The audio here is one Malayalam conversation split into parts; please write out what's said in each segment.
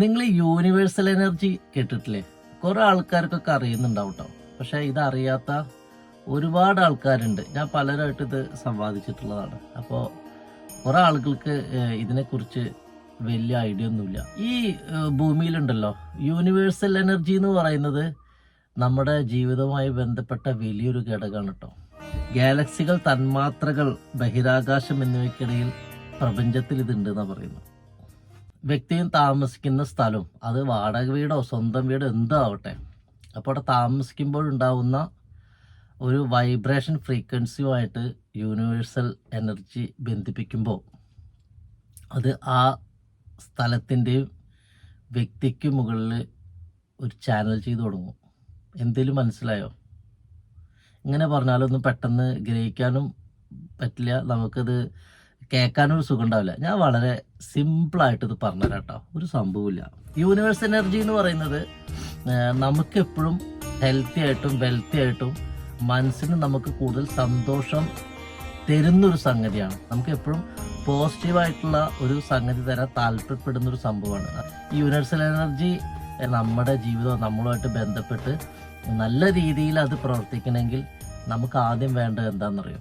നിങ്ങൾ യൂണിവേഴ്സൽ എനർജി കേട്ടിട്ടില്ലേ? കുറെ ആൾക്കാർക്കൊക്കെ അറിയുന്നുണ്ടാവും കേട്ടോ. പക്ഷെ ഇതറിയാത്ത ഒരുപാട് ആൾക്കാരുണ്ട്. ഞാൻ പലരായിട്ട് ഇത് സംവാദിച്ചിട്ടുള്ളതാണ്. അപ്പോൾ കുറെ ആളുകൾക്ക് ഇതിനെക്കുറിച്ച് വലിയ ഐഡിയ ഒന്നുമില്ല. ഈ ഭൂമിയിലുണ്ടല്ലോ, യൂണിവേഴ്സൽ എനർജി എന്ന് പറയുന്നത് നമ്മുടെ ജീവിതവുമായി ബന്ധപ്പെട്ട വലിയൊരു ഘടകമാണ് കേട്ടോ. ഗാലക്സികൾ, തന്മാത്രകൾ, ബഹിരാകാശം എന്നിവയ്ക്കിടയിൽ പ്രപഞ്ചത്തിൽ ഇതുണ്ട് എന്നാണ് പറയുന്നത്. വ്യക്തിയും താമസിക്കുന്ന സ്ഥലവും, അത് വാടക വീടോ സ്വന്തം വീടോ എന്താവട്ടെ, അപ്പോൾ അവിടെ താമസിക്കുമ്പോഴുണ്ടാവുന്ന ഒരു വൈബ്രേഷൻ ഫ്രീക്വൻസിയുമായിട്ട് യൂണിവേഴ്സൽ എനർജി ബന്ധിപ്പിക്കുമ്പോൾ അത് ആ സ്ഥലത്തിൻ്റെയും വ്യക്തിക്ക് മുകളിൽ ഒരു ചാനൽ ചെയ്ത് തുടങ്ങും. എന്തേലും മനസ്സിലായോ? ഇങ്ങനെ പറഞ്ഞാലൊന്നും പെട്ടെന്ന് ഗ്രഹിക്കാനും പറ്റില്ല, നമുക്കത് കേൾക്കാനൊരു സുഖം ഉണ്ടാവില്ല. ഞാൻ വളരെ സിമ്പിളായിട്ട് ഇത് പറഞ്ഞുതരാം കേട്ടോ. ഒരു സംഭവമില്ല. യൂണിവേഴ്സ് എനർജി എന്ന് പറയുന്നത് നമുക്കെപ്പോഴും ഹെൽത്തി ആയിട്ടും വെൽത്തി ആയിട്ടും മനസ്സിന് നമുക്ക് കൂടുതൽ സന്തോഷം തരുന്നൊരു സംഗതിയാണ്. നമുക്ക് എപ്പോഴും പോസിറ്റീവായിട്ടുള്ള ഒരു സംഗതി തരാൻ താല്പര്യപ്പെടുന്ന ഒരു സംഭവമാണ് ഈ യൂണിവേഴ്സൽ എനർജി. നമ്മുടെ ജീവിതം നമ്മളുമായിട്ട് ബന്ധപ്പെട്ട് നല്ല രീതിയിൽ അത് പ്രവർത്തിക്കണമെങ്കിൽ നമുക്ക് ആദ്യം വേണ്ടത് എന്താണെന്നറിയോ?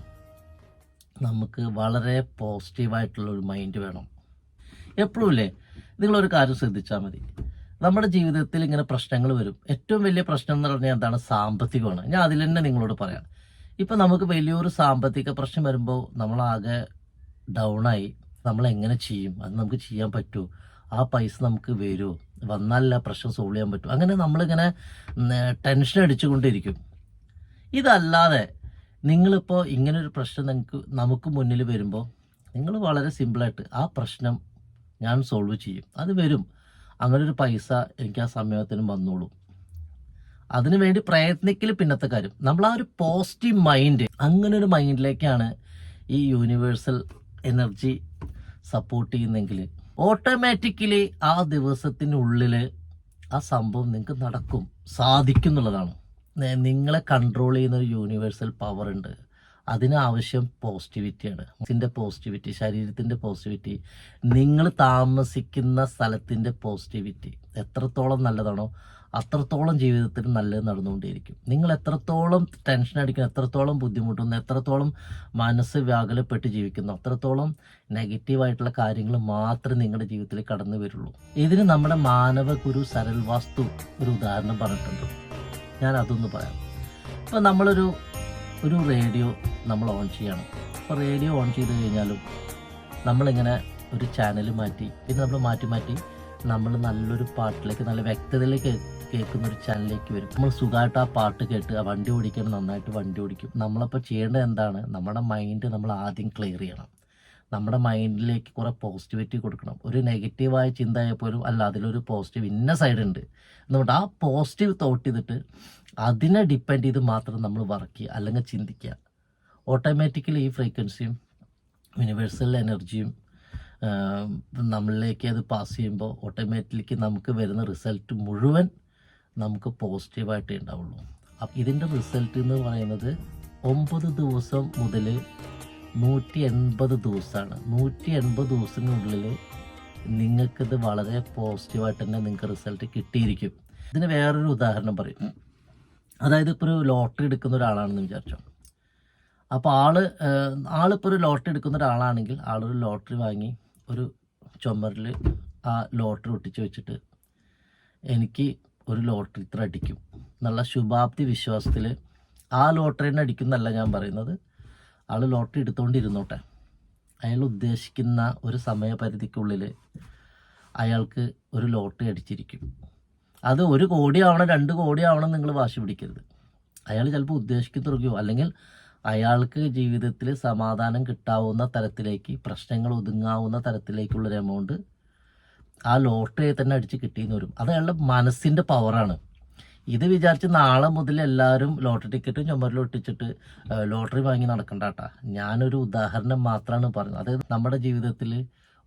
നമുക്ക് വളരെ പോസിറ്റീവായിട്ടുള്ളൊരു മൈൻഡ് വേണം. എപ്പോഴും ഇല്ലേ, നിങ്ങളൊരു കാര്യം ശ്രദ്ധിച്ചാൽ മതി. നമ്മുടെ ജീവിതത്തിൽ ഇങ്ങനെ പ്രശ്നങ്ങൾ വരും. ഏറ്റവും വലിയ പ്രശ്നം എന്ന് പറഞ്ഞാൽ എന്താണ്? സാമ്പത്തികമാണ്. ഞാൻ അതിൽ തന്നെ നിങ്ങളോട് പറയാം. ഇപ്പം നമുക്ക് വലിയൊരു സാമ്പത്തിക പ്രശ്നം വരുമ്പോൾ നമ്മളാകെ ഡൗണായി. നമ്മളെങ്ങനെ ചെയ്യും? അത് നമുക്ക് ചെയ്യാൻ പറ്റുമോ? ആ പൈസ നമുക്ക് വരുമോ? വന്നാലല്ല പ്രശ്നം സോൾവ് ചെയ്യാൻ പറ്റും. അങ്ങനെ നമ്മളിങ്ങനെ ടെൻഷൻ അടിച്ചുകൊണ്ടിരിക്കും. ഇതല്ലാതെ നിങ്ങളിപ്പോൾ ഇങ്ങനൊരു പ്രശ്നം നമുക്ക് മുന്നിൽ വരുമ്പോൾ നിങ്ങൾ വളരെ സിമ്പിളായിട്ട് ആ പ്രശ്നം ഞാൻ സോൾവ് ചെയ്യും, അത് വരും, അങ്ങനൊരു പൈസ എനിക്ക് ആ സമയത്തിന് വന്നോളൂ. അതിനു വേണ്ടി പ്രയത്നിക്കൽ പിന്നത്തെ കാര്യം. നമ്മൾ ആ ഒരു പോസിറ്റീവ് മൈൻഡ്, അങ്ങനെ ഒരു മൈൻഡിലേക്കാണ് ഈ യൂണിവേഴ്സൽ എനർജി സപ്പോർട്ട് ചെയ്യുന്നെങ്കിൽ ഓട്ടോമാറ്റിക്കലി ആ ദിവസത്തിനുള്ളിൽ ആ സംഭവം നിങ്ങൾക്ക് നടക്കും, സാധിക്കും എന്നുള്ളതാണ്. നിങ്ങളെ കൺട്രോൾ ചെയ്യുന്ന ഒരു യൂണിവേഴ്സൽ പവർ ഉണ്ട്. അതിനാവശ്യം പോസിറ്റിവിറ്റിയാണ്. ഇതിൻ്റെ പോസിറ്റിവിറ്റി, ശരീരത്തിൻ്റെ പോസിറ്റിവിറ്റി, നിങ്ങൾ താമസിക്കുന്ന സ്ഥലത്തിൻ്റെ പോസിറ്റിവിറ്റി എത്രത്തോളം നല്ലതാണോ അത്രത്തോളം ജീവിതത്തിൽ നല്ലത് നടന്നുകൊണ്ടേയിരിക്കും. നിങ്ങൾ എത്രത്തോളം ടെൻഷൻ അടിക്കുന്നു, എത്രത്തോളം ബുദ്ധിമുട്ടുന്നു, എത്രത്തോളം മനസ്സ് വ്യാകുലപ്പെട്ട് ജീവിക്കുന്നു, അത്രത്തോളം നെഗറ്റീവായിട്ടുള്ള കാര്യങ്ങൾ മാത്രമേ നിങ്ങളുടെ ജീവിതത്തിൽ കടന്നു വരുള്ളൂ. ഇതിന് നമ്മുടെ മാനവ ഗുരു സരൽ വാസ്തു ഒരു ഉദാഹരണം പറഞ്ഞിട്ടുണ്ട്. ഞാൻ അതൊന്ന് പറയാം. ഇപ്പോൾ നമ്മളൊരു റേഡിയോ നമ്മൾ ഓൺ ചെയ്യണം. അപ്പോൾ റേഡിയോ ഓൺ ചെയ്ത് കഴിഞ്ഞാലും നമ്മളിങ്ങനെ ഒരു ചാനൽ മാറ്റി, പിന്നെ നമ്മൾ മാറ്റി നമ്മൾ നല്ലൊരു പാട്ടിലേക്ക്, നല്ല വ്യക്തതയിലേക്ക് കേൾക്കുന്ന ഒരു ചാനലിലേക്ക് വരും. നമ്മൾ സുഖമായിട്ട് ആ പാട്ട് കേട്ട് ആ വണ്ടി ഓടിക്കണം, നന്നായിട്ട് വണ്ടി ഓടിക്കും. നമ്മളപ്പോൾ ചെയ്യേണ്ടത് എന്താണ്? നമ്മുടെ മൈൻഡ് നമ്മൾ ആദ്യം ക്ലിയർ ചെയ്യണം. നമ്മുടെ മൈൻഡിലേക്ക് കുറേ പോസിറ്റിവിറ്റി കൊടുക്കണം. ഒരു നെഗറ്റീവായ ചിന്തയായ പോലും അല്ല, അതിലൊരു പോസിറ്റീവ് ഇന്ന സൈഡ് ഉണ്ട് എന്നുകൊണ്ട് ആ പോസിറ്റീവ് തോട്ട് ചെയ്തിട്ട് അതിനെ ഡിപ്പെൻഡ് ചെയ്ത് മാത്രം നമ്മൾ വർക്ക് ചെയ്യുക, അല്ലെങ്കിൽ ചിന്തിക്കുക. ഓട്ടോമാറ്റിക്കലി ഈ ഫ്രീക്വൻസിയും യൂണിവേഴ്സൽ എനർജിയും നമ്മളിലേക്ക് അത് പാസ് ചെയ്യുമ്പോൾ ഓട്ടോമാറ്റിക്കലി നമുക്ക് വരുന്ന റിസൾട്ട് മുഴുവൻ നമുക്ക് പോസിറ്റീവായിട്ടേ ഉണ്ടാവുള്ളൂ. അപ്പം ഇതിൻ്റെ റിസൾട്ട് എന്ന് പറയുന്നത് 9 ദിവസം മുതൽ 180 ദിവസമാണ്. 180 ദിവസത്തിനുള്ളിൽ നിങ്ങൾക്കിത് വളരെ പോസിറ്റീവായിട്ട് തന്നെ നിങ്ങൾക്ക് റിസൾട്ട് കിട്ടിയിരിക്കും. ഇതിന് വേറൊരു ഉദാഹരണം പറയും. അതായത് ഇപ്പോൾ ഒരു ലോട്ടറി എടുക്കുന്ന ഒരാളാണെന്ന് വിചാരിച്ചോ. അപ്പോൾ ആളിപ്പോൾ ഒരു ലോട്ടറി എടുക്കുന്ന ഒരാളാണെങ്കിൽ ആളൊരു ലോട്ടറി വാങ്ങി ഒരു ചുമരിൽ ആ ലോട്ടറി ഒട്ടിച്ച് വെച്ചിട്ട് എനിക്ക് ഒരു ലോട്ടറി ഇത്ര അടിക്കും എന്നുള്ള ശുഭാപ്തി വിശ്വാസത്തിൽ ആ ലോട്ടറി തന്നെ അടിക്കും എന്നല്ല ഞാൻ പറയുന്നത്. ആൾ ലോട്ടറി എടുത്തുകൊണ്ടിരുന്നോട്ടെ. അയാൾ ഉദ്ദേശിക്കുന്ന ഒരു സമയപരിധിക്കുള്ളിൽ അയാൾക്ക് ഒരു ലോട്ടറി അടിച്ചിരിക്കും. അത് 1 കോടി ആവണം, 2 കോടി ആവണം നിങ്ങൾ വാശി പിടിക്കരുത്. അയാൾ ചിലപ്പോൾ ഉദ്ദേശിക്കുന്നോ അല്ലെങ്കിൽ അയാൾക്ക് ജീവിതത്തിൽ സമാധാനം കിട്ടാവുന്ന തരത്തിലേക്ക്, പ്രശ്നങ്ങൾ ഒതുങ്ങാവുന്ന തരത്തിലേക്കുള്ളൊരു എമൗണ്ട് ആ ലോട്ടറിയെ തന്നെ അടിച്ച് കിട്ടിയെന്ന് വരും. അത് അയാളുടെ മനസ്സിൻ്റെ പവറാണ്. ഇത് വിചാരിച്ച് നാളെ മുതൽ എല്ലാവരും ലോട്ടറി ടിക്കറ്റും ചുമരിലൊട്ടിച്ചിട്ട് ലോട്ടറി വാങ്ങി നടക്കണ്ട കേട്ടാ. ഞാനൊരു ഉദാഹരണം മാത്രമാണ് പറഞ്ഞത്. അതായത് നമ്മുടെ ജീവിതത്തിൽ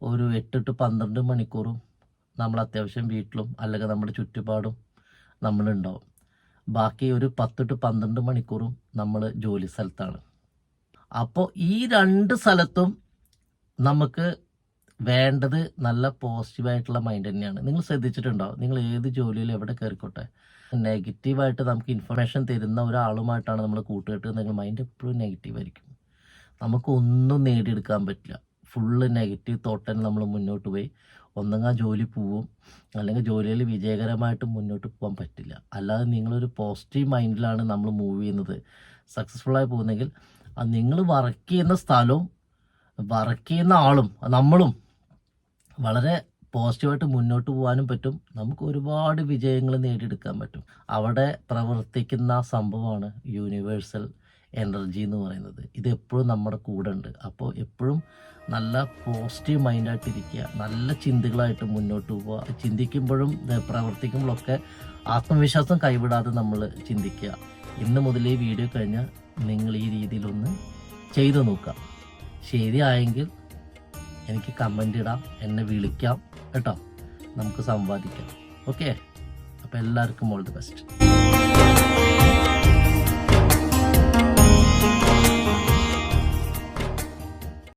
ഒരു 8 to 12 മണിക്കൂറും നമ്മൾ അത്യാവശ്യം വീട്ടിലും അല്ലെങ്കിൽ നമ്മുടെ ചുറ്റുപാടും നമ്മളുണ്ടാവും. ബാക്കി ഒരു 10 to 12 മണിക്കൂറും നമ്മൾ ജോലി സ്ഥലത്താണ്. അപ്പോൾ ഈ 2 സ്ഥലത്തും നമുക്ക് വേണ്ടത് നല്ല പോസിറ്റീവായിട്ടുള്ള മൈൻഡ് തന്നെയാണ്. നിങ്ങൾ ശ്രദ്ധിച്ചിട്ടുണ്ടോ? നിങ്ങൾ ഏത് ജോലിയിൽ എവിടെ കയറിക്കോട്ടെ, നെഗറ്റീവായിട്ട് നമുക്ക് ഇൻഫർമേഷൻ തരുന്ന ഒരാളുമായിട്ടാണ് നമ്മൾ കൂട്ടുകെട്ട്, നിങ്ങൾ മൈൻഡ് എപ്പോഴും നെഗറ്റീവായിരിക്കും. നമുക്കൊന്നും നേടിയെടുക്കാൻ പറ്റില്ല. ഫുള്ള് നെഗറ്റീവ് തോട്ട് തന്നെ നമ്മൾ മുന്നോട്ട് പോയി ഒന്നെങ്കിൽ ജോലി പോവും, അല്ലെങ്കിൽ ജോലിയിൽ വിജയകരമായിട്ട് മുന്നോട്ട് പോകാൻ പറ്റില്ല. അല്ലാതെ നിങ്ങളൊരു പോസിറ്റീവ് മൈൻഡിലാണ് നമ്മൾ മൂവ് ചെയ്യുന്നത്, സക്സസ്ഫുള്ളായി പോകുന്നെങ്കിൽ അത് നിങ്ങൾ വർക്ക് ചെയ്യുന്ന സ്ഥലവും വർക്ക് ചെയ്യുന്ന ആളും നമ്മളും വളരെ പോസിറ്റീവായിട്ട് മുന്നോട്ട് പോകാനും പറ്റും. നമുക്ക് ഒരുപാട് വിജയങ്ങൾ നേടിയെടുക്കാൻ പറ്റും. അവിടെ പ്രവർത്തിക്കുന്ന സംഭവമാണ് യൂണിവേഴ്സൽ എനർജി എന്ന് പറയുന്നത്. ഇത് എപ്പോഴും നമ്മുടെ കൂടെ ഉണ്ട്. അപ്പോൾ എപ്പോഴും നല്ല പോസിറ്റീവ് മൈൻഡായിട്ടിരിക്കുക, നല്ല ചിന്തകളായിട്ട് മുന്നോട്ട് പോവുക. ചിന്തിക്കുമ്പോഴും പ്രവർത്തിക്കുമ്പോഴൊക്കെ ആത്മവിശ്വാസം കൈവിടാതെ നമ്മൾ ചിന്തിക്കുക. ഇന്ന് മുതൽ ഈ വീഡിയോ കഴിഞ്ഞാൽ നിങ്ങൾ ഈ രീതിയിലൊന്ന് ചെയ്തു നോക്കാം. ശരിയായെങ്കിൽ എനിക്ക് കമൻ്റ് ഇടാം, എന്നെ വിളിക്കാം കേട്ടോ, നമുക്ക് സംവാദിക്കാം. ഓക്കെ, അപ്പോൾ എല്ലാവർക്കും ഓൾ ദി ബെസ്റ്റ്.